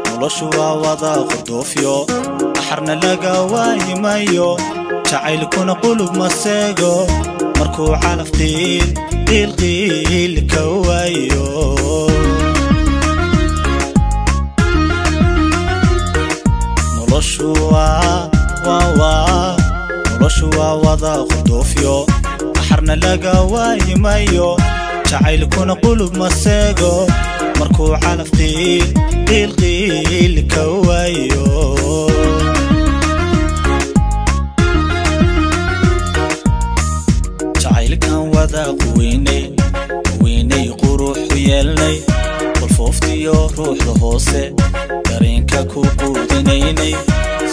noloshuwa wada qudofyo axarna laga waayimayo jacaylkuna qulub maseego markuu calaf qiil ka waayo noloshuwa wada qudofyo axarna laga waayimayo jacaylkuna qulub maseego markuu calaf qiil ka waayo jacaylkan wada quweynay quruxu yeelnay qolfooftiyo ruuxda hoose dareenka ku quudinaynay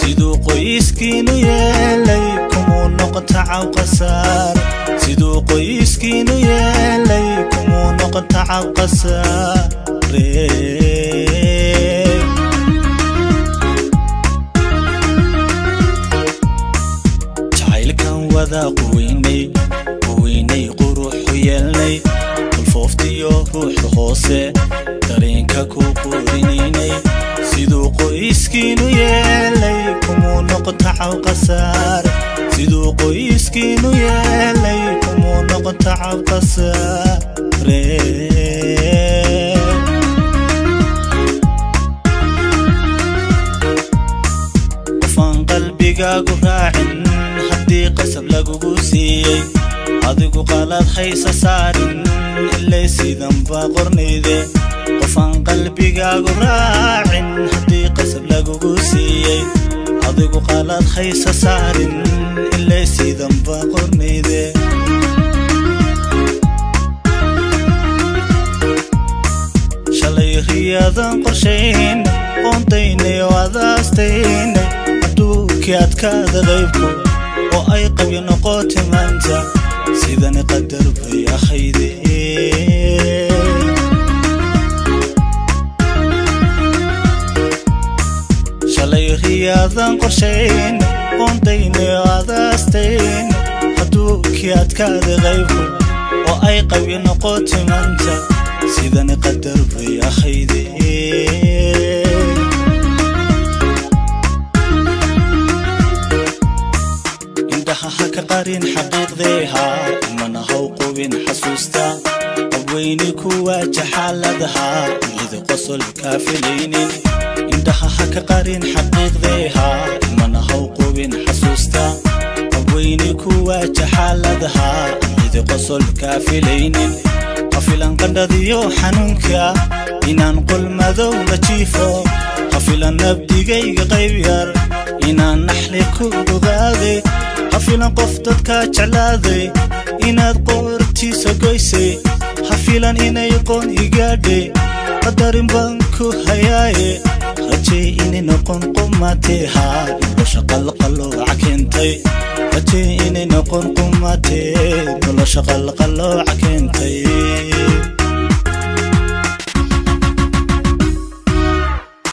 siduu qoyskiinu yeelay kumuu noqon tacaw qasaar siduu qoyskiinu yeelay kumuu noqon tacaw qasaare jacaylkan wada quweynay quruxu yeelnay qolfooftiyo ruuxda hoose dareenka ku quudinaynay siduu qoyskiinu yeelay kumuu noqon tacaw qasaar siduu qoyskiinu yeelay kumuu noqon tacaw qasaare qofaan qalbigaagu raacin haddii qasab lagugu siiyey adigu qalad haysa saarin ilay sidanba qornayde qofaan qalbigaagu raacin haddii qasab lagugu siiyey adigu qalad haysa saarin ilay sidanba qornayde shalay riyadan qorshayn qoontaynay oo adaastaynay adduunkii adkaada qaybku oo ay qabyo noqote maanta sidani qadar bay ahayde shalay riyadan qorshayn qoontaynay oo adaastayn adduunkii adkaada qaybku oo ay qabyo noqote maanta sidani qadar bay ahayde indhaha ha ka qarin xaqiiqdeeha mana haw qubin xasuusta qabweyni ku waaja xaaladaha lida qosol kaa filaynin indhaha ha ka qarin xaqiiqdeeha mana haw qubin xasuusta qabweyni ku waaja xaaladaha lida qosol kaa filaynin hafilan qandhadiyo xanuunka inaan qol madow la jiifo hafilan nabdigayga qayb yar inaan naxli ku ogaade hafilan qof dadka jeclaaday inaad qoortiisa goysay hafilan inay qoon igaadhe qadarin baan ku hayaaye rajay inay noqon qumateha nolosha qalqalooca keentay rajay inay noqon qumatee nolosha qalqalooca keentay